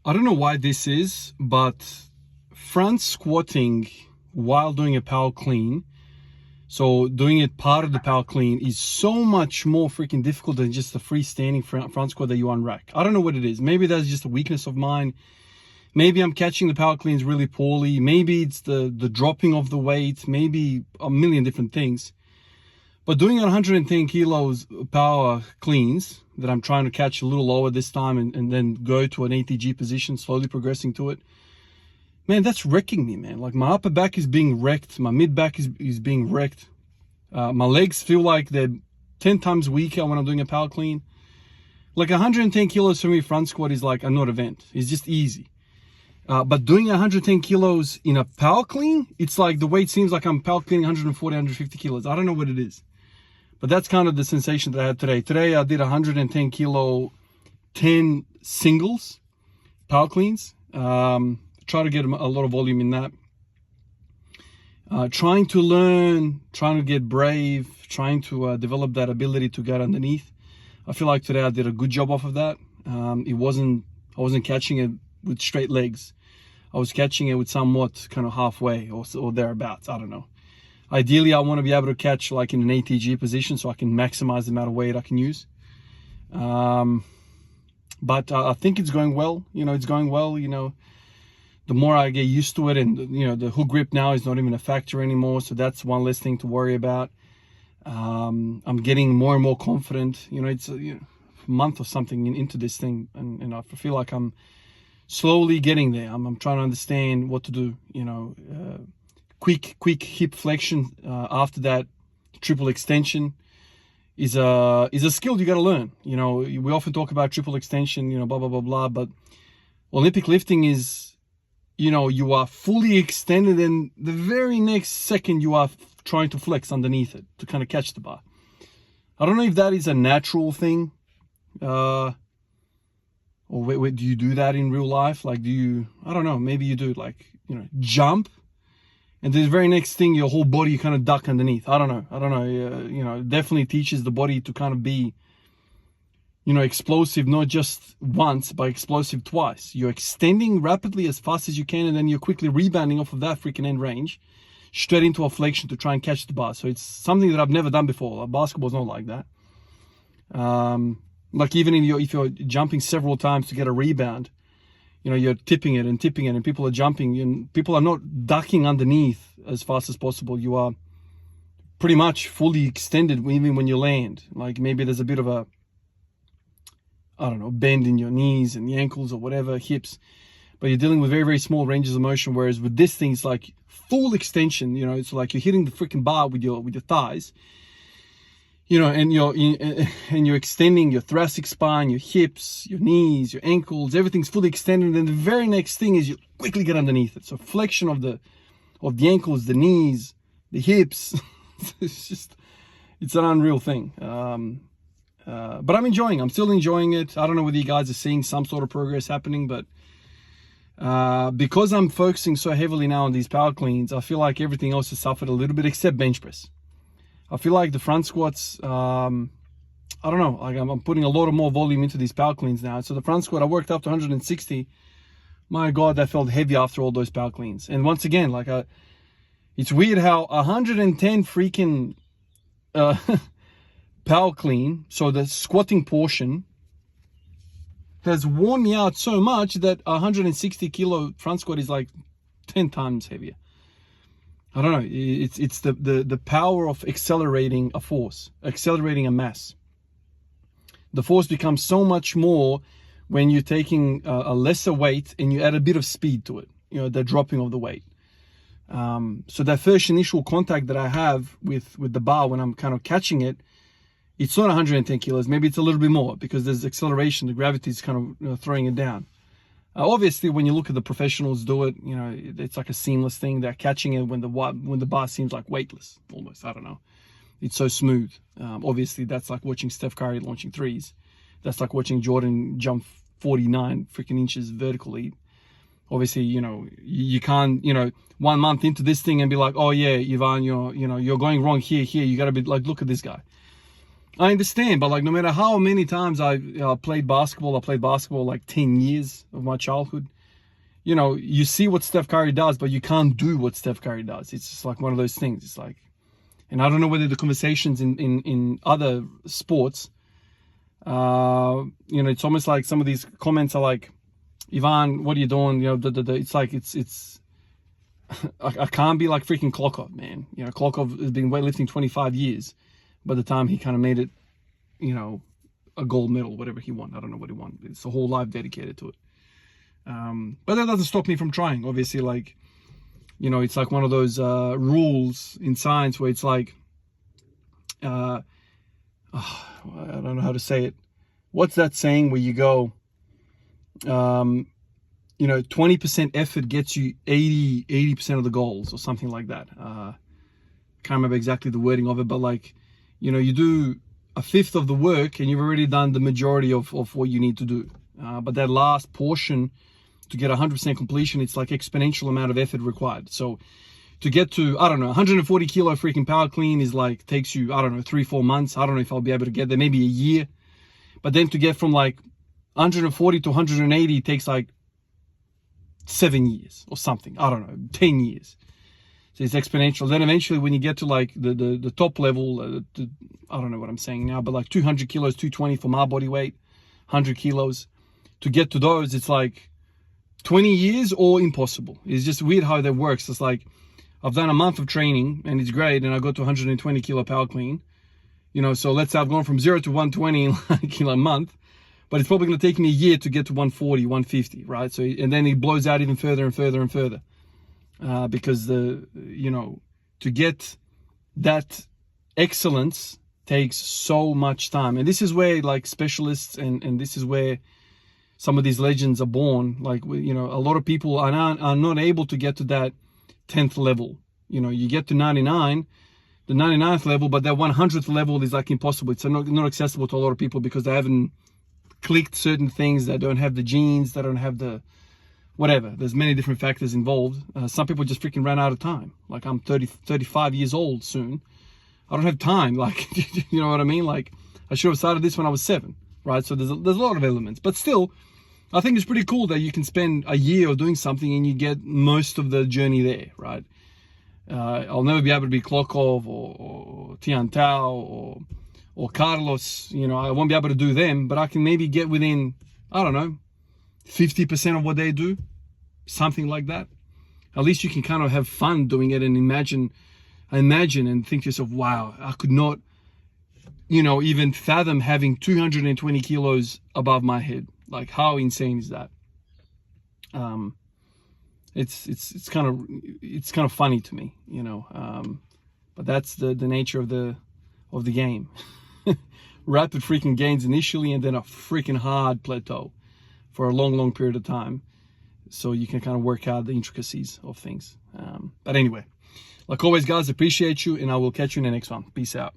I don't know why this is, but front squatting while doing a power clean, so doing it part of the power clean, is so much more freaking difficult than just the freestanding front squat that you unrack. I don't know what it is. Maybe that's just a weakness of mine. Maybe I'm catching the power cleans really poorly. Maybe it's the dropping of the weight. Maybe a million different things. But doing 110 kilos power cleans that I'm trying to catch a little lower this time and then go to an ATG position, slowly progressing to it, man, that's wrecking me, man. Like, my upper back is being wrecked. My mid back is being wrecked. My legs feel like they're 10 times weaker when I'm doing a power clean. Like, 110 kilos for me front squat is like a not event. It's just easy. But doing 110 kilos in a power clean, it's like the weight seems like I'm power cleaning 140, 150 kilos. I don't know what it is. But that's kind of the sensation that I had today. Today I did 110 kilo, 10 singles, power cleans. Try to get a lot of volume in that. Trying to learn, trying to get brave, trying to develop that ability to get underneath. I feel like today I did a good job off of that. I wasn't catching it with straight legs. I was catching it with somewhat kind of halfway or thereabouts. I don't know. Ideally, I want to be able to catch like in an ATG position so I can maximize the amount of weight I can use. But I think it's going well. It's going well. The more I get used to it, and the hook grip now is not even a factor anymore. So that's one less thing to worry about. I'm getting more and more confident. It's a month or something into this thing, and I feel like I'm slowly getting there. I'm trying to understand what to do. Quick hip flexion after that triple extension is a skill you got to learn. We often talk about triple extension, blah blah blah blah, but Olympic lifting is, you are fully extended, and the very next second you are trying to flex underneath it to kind of catch the bar. I don't know if that is a natural thing, or wait, do you do that in real life? Like, I don't know, maybe you do, like, jump, and the very next thing, your whole body, you kind of duck underneath. I don't know. It definitely teaches the body to kind of be, explosive, not just once, but explosive twice. You're extending rapidly as fast as you can, and then you're quickly rebounding off of that freaking end range, straight into a flexion to try and catch the bar. So it's something that I've never done before. Basketball's not like that. Like, even if you're jumping several times to get a rebound, you're tipping it, and people are jumping, and people are not ducking underneath as fast as possible. You are pretty much fully extended even when you land. Like, maybe there's a bit of a, I don't know, bend in your knees and the ankles or whatever, hips, but you're dealing with very, very small ranges of motion. Whereas with this thing, it's like full extension. It's like you're hitting the freaking bar with your thighs. And you're extending your thoracic spine, your hips, your knees, your ankles, everything's fully extended. And then the very next thing is you quickly get underneath it. So flexion of the ankles, the knees, the hips. It's an unreal thing. But I'm still enjoying it. I don't know whether you guys are seeing some sort of progress happening, but because I'm focusing so heavily now on these power cleans, I feel like everything else has suffered a little bit except bench press. I feel like the front squats, I don't know, like I'm putting a lot of more volume into these power cleans now. So the front squat, I worked up to 160. My God, that felt heavy after all those power cleans. And once again, like, it's weird how 110 freaking power clean, so the squatting portion, has worn me out so much that 160 kilo front squat is like 10 times heavier. I don't know. It's the power of accelerating a force, accelerating a mass. The force becomes so much more when you're taking a lesser weight and you add a bit of speed to it. The dropping of the weight. So that first initial contact that I have with the bar when I'm kind of catching it, it's not 110 kilos. Maybe it's a little bit more because there's acceleration. The gravity is kind of throwing it down. Obviously, when you look at the professionals do it, it's like a seamless thing. They're catching it when the bar seems like weightless, almost. I don't know. It's so smooth. Obviously, that's like watching Steph Curry launching threes. That's like watching Jordan jump 49 freaking inches vertically. Obviously, you can't, 1 month into this thing and be like, oh yeah, Ivan, you're going wrong here. You got to be like, look at this guy. I understand, but like no matter how many times I played basketball, I played basketball like 10 years of my childhood. You know, you see what Steph Curry does, but you can't do what Steph Curry does. It's just like one of those things. It's like, and I don't know whether the conversations in other sports, you know, it's almost like some of these comments are like, Ivan, what are you doing? You know, it's like, it's, I can't be like freaking Klokov, man. You know, Klokov has been weightlifting 25 years by the time he kind of made it, you know, a gold medal, whatever he won. I don't know what he won. It's a whole life dedicated to it. But that doesn't stop me from trying. Obviously, like, you know, it's like one of those rules in science where it's like, I don't know how to say it. What's that saying where you go, you know, 20% effort gets you 80% of the goals or something like that. Can't remember exactly the wording of it, but like, you know, you do a fifth of the work and you've already done the majority of what you need to do. But that last portion to get 100% completion, it's like exponential amount of effort required. So to get to, I don't know, 140 kilo freaking power clean is like, takes you, I don't know, 3-4 months. I don't know if I'll be able to get there, maybe a year. But then to get from like 140 to 180 takes like 7 years or something. I don't know, 10 years. So it's exponential. Then eventually when you get to like the top level, I don't know what I'm saying now, but like 200 kilos, 220 for my body weight, 100 kilos. To get to those, it's like 20 years or impossible. It's just weird how that works. It's like, I've done a month of training and it's great. And I got to 120 kilo power clean, you know, so let's say I've gone from 0 to 120 in like in a month, but it's probably going to take me a year to get to 140, 150, right? So, and then it blows out even further and further and further, because you know, to get that excellence takes so much time. And this is where like specialists and this is where some of these legends are born. Like, you know, a lot of people are not able to get to that 10th level. You know, you get to 99, the 99th level, but that 100th level is like impossible. It's not accessible to a lot of people because they haven't clicked certain things. They don't have the genes, they don't have the whatever. There's many different factors involved. Some people just freaking ran out of time. Like, I'm 35 years old soon. I don't have time. Like, you know what I mean? Like, I should have started this when I was 7, right? So there's a lot of elements, but still, I think it's pretty cool that you can spend a year doing something and you get most of the journey there, right? I'll never be able to be Klokov or Tian Tao or Carlos. You know, I won't be able to do them, but I can maybe get within, I don't know, 50% of what they do, something like that. At least you can kind of have fun doing it and imagine and think to yourself, wow, I could not, you know, even fathom having 220 kilos above my head. Like, how insane is that? It's kind of funny to me, you know. But that's the nature of the game. Rapid freaking gains initially, and then a freaking hard plateau for a long period of time, so you can kind of work out the intricacies of things. But anyway, like always, guys, appreciate you, and I will catch you in the next one. Peace out.